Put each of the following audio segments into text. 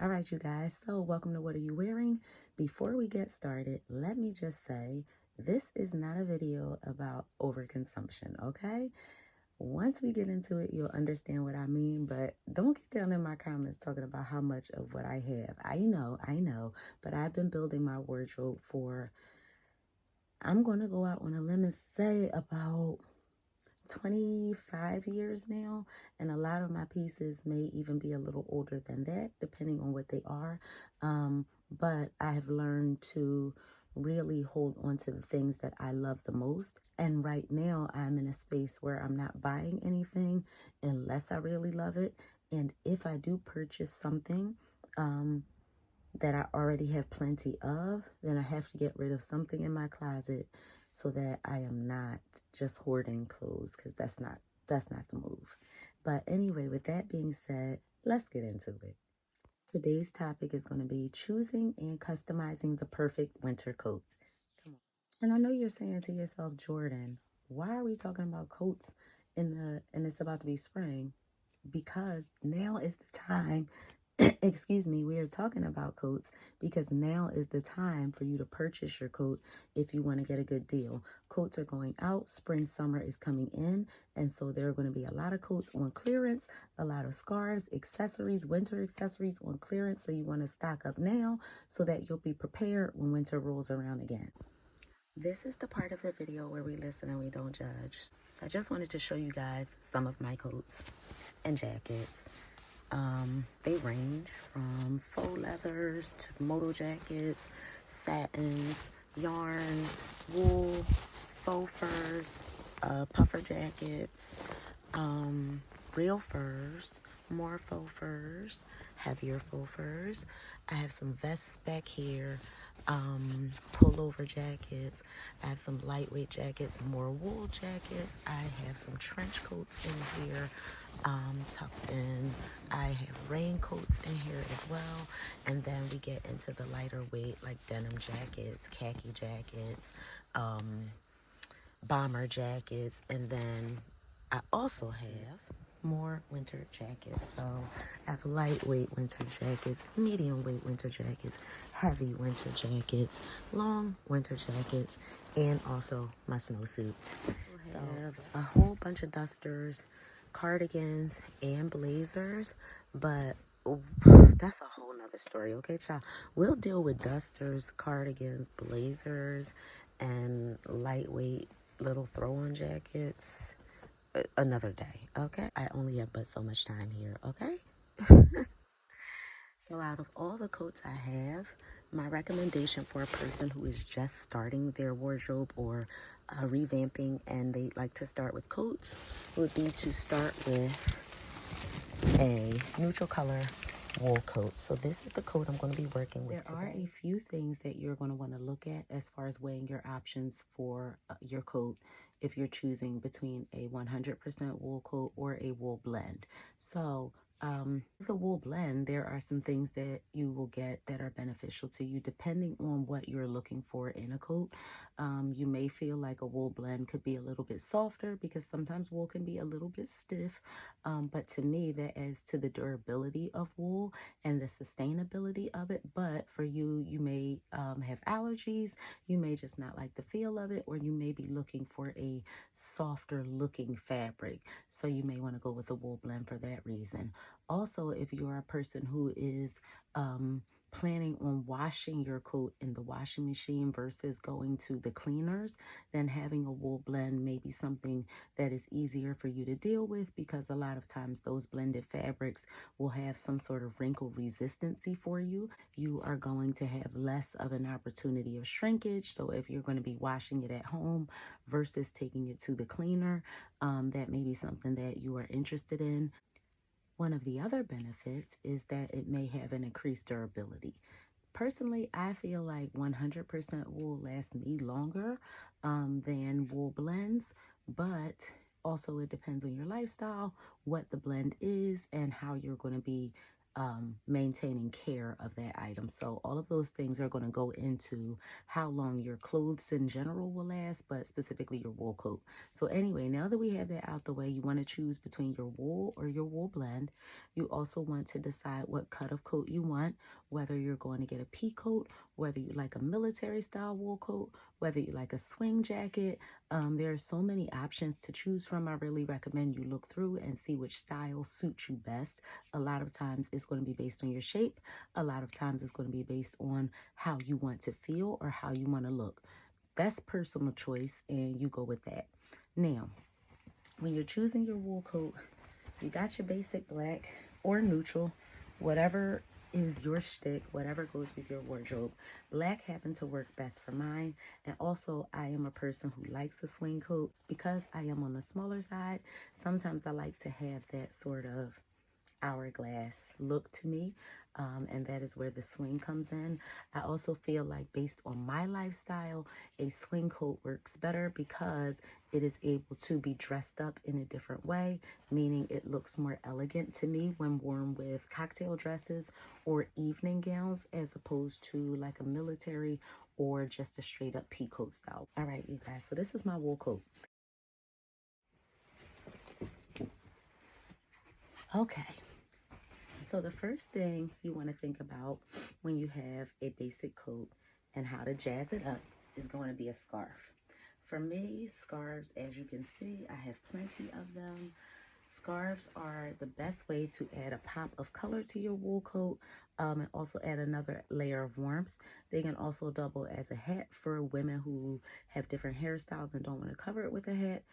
All right, you guys, so welcome to What Are You Wearing? Before we get started, let me just say this is not a video about overconsumption, okay? Once we get into it, you'll understand what I mean, but don't get down in my comments talking about how much of what I have. I know, but I've been building my wardrobe for, I'm going to go out on a limb and say about 25 years now, and a lot of my pieces may even be a little older than that depending on what they are, but I have learned to really hold on to the things that I love the most. And right now I'm in a space where I'm not buying anything unless I really love it. And if I do purchase something that I already have plenty of, then I have to get rid of something in my closet so that I am not just hoarding clothes, because that's not the move. But anyway, with that being said, let's get into it. Today's topic is going to be choosing and customizing the perfect winter coat. Come on. And I know you're saying to yourself, Jordan, why are we talking about coats and it's about to be spring? Because now is the time. Excuse me, we are talking about coats because now is the time for you to purchase your coat if you want to get a good deal. Coats are going out, spring, summer is coming in, and so there are going to be a lot of coats on clearance, a lot of scarves, accessories, winter accessories on clearance. So you want to stock up now so that you'll be prepared when winter rolls around again. This is the part of the video where we listen and we don't judge. So I just wanted to show you guys some of my coats and jackets. They range from faux leathers to moto jackets, satins, yarn, wool, faux furs, puffer jackets, real furs, more faux furs, heavier faux furs. I have some vests back here, pullover jackets. I have some lightweight jackets, more wool jackets. I have some trench coats in here, tucked in. I have raincoats in here as well. And then we get into the lighter weight, like denim jackets, khaki jackets, bomber jackets, and then I also have more winter jackets. So I have lightweight winter jackets, medium weight winter jackets, heavy winter jackets, long winter jackets, and also my snowsuit. So I have a whole bunch of dusters, cardigans, and blazers, but that's a whole nother story, okay, child? We'll deal with dusters, cardigans, blazers, and lightweight little throw-on jackets another day, okay? I only have but so much time here, okay? So out of all the coats I have, my recommendation for a person who is just starting their wardrobe or revamping and they like to start with coats would be to start with a neutral color wool coat. So this is the coat I'm going to be working with today. There are a few things that you're going to want to look at as far as weighing your options for your coat if you're choosing between a 100% wool coat or a wool blend. So the wool blend, there are some things that you will get that are beneficial to you depending on what you're looking for in a coat. You may feel like a wool blend could be a little bit softer because sometimes wool can be a little bit stiff. But to me, that adds to the durability of wool and the sustainability of it. But for you, you may have allergies, you may just not like the feel of it, or you may be looking for a softer looking fabric. So you may want to go with a wool blend for that reason. Also, if you're a person who is planning on washing your coat in the washing machine versus going to the cleaners, then having a wool blend may be something that is easier for you to deal with, because a lot of times those blended fabrics will have some sort of wrinkle resistancy for you. You are going to have less of an opportunity of shrinkage. So if you're going to be washing it at home versus taking it to the cleaner, that may be something that you are interested in. One of the other benefits is that it may have an increased durability. Personally, I feel like 100% wool lasts me longer than wool blends, but also it depends on your lifestyle, what the blend is, and how you're going to be maintaining care of that item. So all of those things are going to go into how long your clothes in general will last, but specifically your wool coat. So anyway, now that we have that out the way, you want to choose between your wool or your wool blend. You also want to decide what cut of coat you want, whether you're going to get a pea coat, whether you like a military style wool coat, whether you like a swing jacket. There are so many options to choose from. I really recommend you look through and see which style suits you best. A lot of times it's going to be based on your shape. A lot of times it's going to be based on how you want to feel or how you want to look. That's personal choice, and you go with that. Now, when you're choosing your wool coat, you got your basic black or neutral, whatever is your shtick, whatever goes with your wardrobe. Black happened to work best for mine. And also, I am a person who likes a swing coat. Because I am on the smaller side, sometimes I like to have that sort of hourglass look to me, and that is where the swing comes in. I also feel like based on my lifestyle, a swing coat works better because it is able to be dressed up in a different way, meaning it looks more elegant to me when worn with cocktail dresses or evening gowns, as opposed to like a military or just a straight up pea coat style. All right, you guys, so this is my wool coat. Okay. So the first thing you want to think about when you have a basic coat and how to jazz it up is going to be a scarf. For me, scarves, as you can see, I have plenty of them. Scarves are the best way to add a pop of color to your wool coat, and also add another layer of warmth. They can also double as a hat for women who have different hairstyles and don't want to cover it with a hat,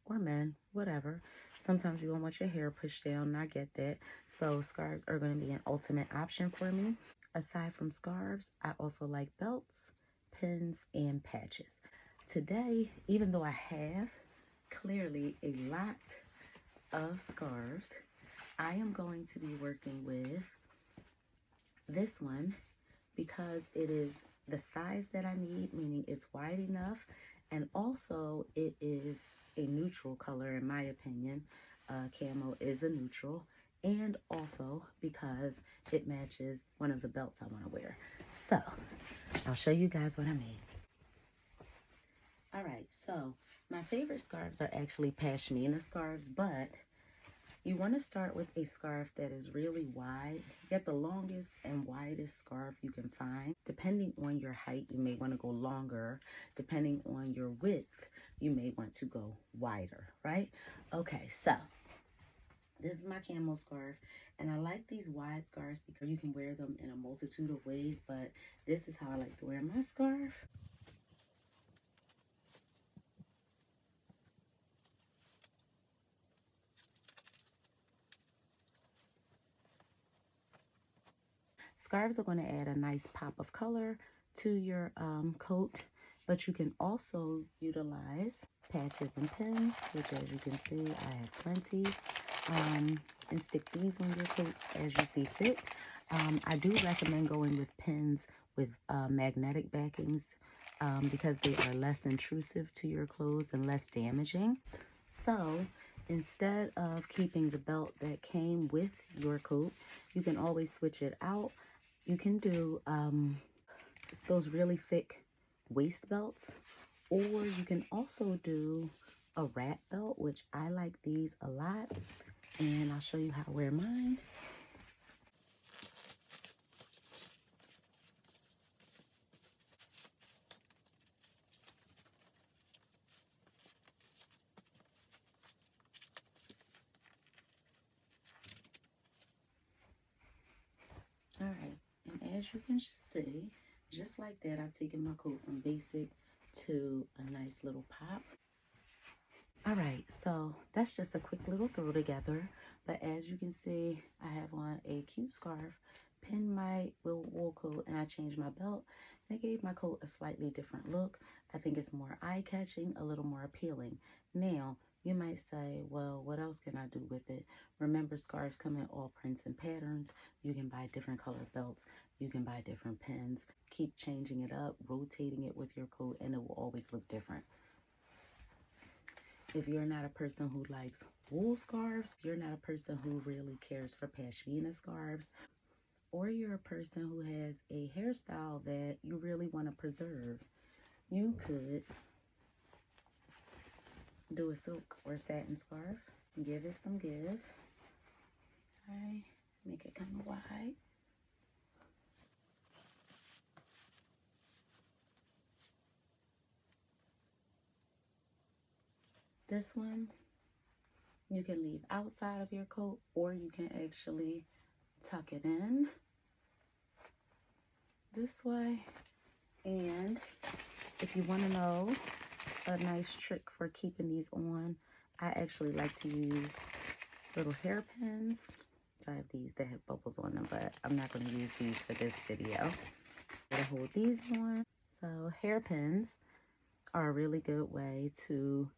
or men, whatever. Sometimes you don't want your hair pushed down, and I get that. So scarves are going to be an ultimate option for me. Aside from scarves, I also like belts, pins, and patches. Today, even though I have clearly a lot of scarves, I am going to be working with this one because it is the size that I need, meaning it's wide enough, and also it is a neutral color in my opinion. Camo is a neutral, and also because it matches one of the belts I want to wear. So I'll show you guys what I mean. All right, so my favorite scarves are actually pashmina scarves, but you want to start with a scarf that is really wide. Get the longest and widest scarf you can find. Depending on your height, you may want to go longer. Depending on your width, you may want to go wider, right? Okay, so this is my camo scarf, and I like these wide scarves because you can wear them in a multitude of ways, but this is how I like to wear my scarf. Scarves are going to add a nice pop of color to your coat, but you can also utilize patches and pins, which as you can see, I have plenty, and stick these on your coats as you see fit. I do recommend going with pins with magnetic backings because they are less intrusive to your clothes and less damaging. So instead of keeping the belt that came with your coat, you can always switch it out. You can do those really thick waist belts, or you can also do a wrap belt, which I like these a lot, and I'll show you how to wear mine. All right, and as you can see, just like that, I've taken my coat from basic to a nice little pop. All right, so that's just a quick little throw together. But as you can see, I have on a cute scarf, pinned my wool coat, and I changed my belt. It gave my coat a slightly different look. I think it's more eye-catching, a little more appealing. Now, you might say, well, what else can I do with it? Remember, scarves come in all prints and patterns. You can buy different color belts. You can buy different pins. Keep changing it up, rotating it with your coat, and it will always look different. If you're not a person who likes wool scarves, you're not a person who really cares for pashmina scarves, or you're a person who has a hairstyle that you really want to preserve, you could do a silk or satin scarf. Give it some give. Okay, make it kind of wide. This one you can leave outside of your coat, or you can actually tuck it in this way. And if you want to know a nice trick for keeping these on, I actually like to use little hairpins. So I have these that have bubbles on them, but I'm not going to use these for this video. I'm going to hold these on. So hairpins are a really good way to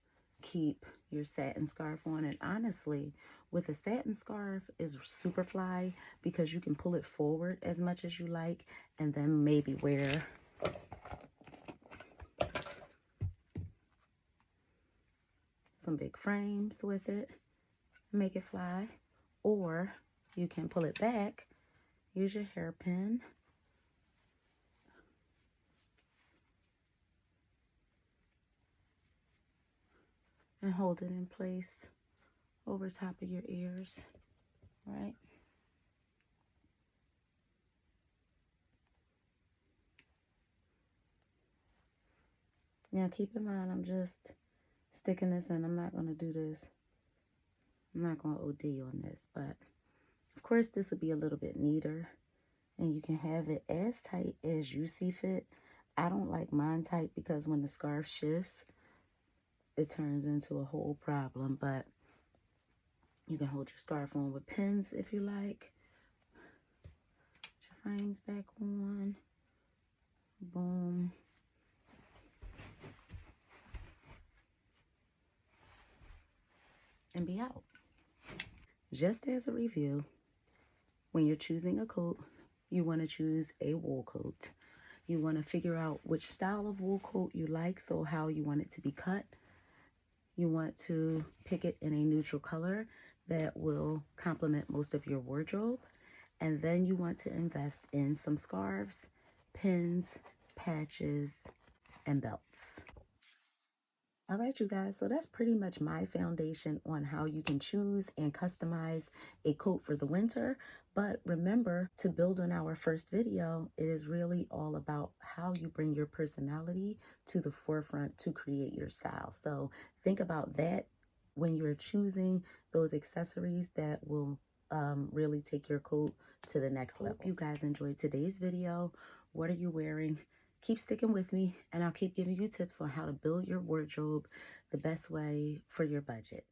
keep your satin scarf on. And honestly, with a satin scarf is super fly because you can pull it forward as much as you like and then maybe wear some big frames with it, make it fly. Or you can pull it back, use your hairpin, and hold it in place over top of your ears, right? Now keep in mind, I'm just sticking this in. I'm not going to do this. I'm not going to OD on this, but of course this will be a little bit neater and you can have it as tight as you see fit. I don't like mine tight because when the scarf shifts, it turns into a whole problem, but you can hold your scarf on with pins if you like. Put your frames back on. Boom. And be out. Just as a review, when you're choosing a coat, you want to choose a wool coat. You want to figure out which style of wool coat you like, so how you want it to be cut. You want to pick it in a neutral color that will complement most of your wardrobe. And then you want to invest in some scarves, pins, patches, and belts. All right, you guys, so that's pretty much my foundation on how you can choose and customize a coat for the winter. But remember, to build on our first video, it is really all about how you bring your personality to the forefront to create your style. So think about that when you're choosing those accessories that will really take your coat to the next level. You guys enjoyed today's video. What are you wearing? Keep sticking with me, and I'll keep giving you tips on how to build your wardrobe the best way for your budget.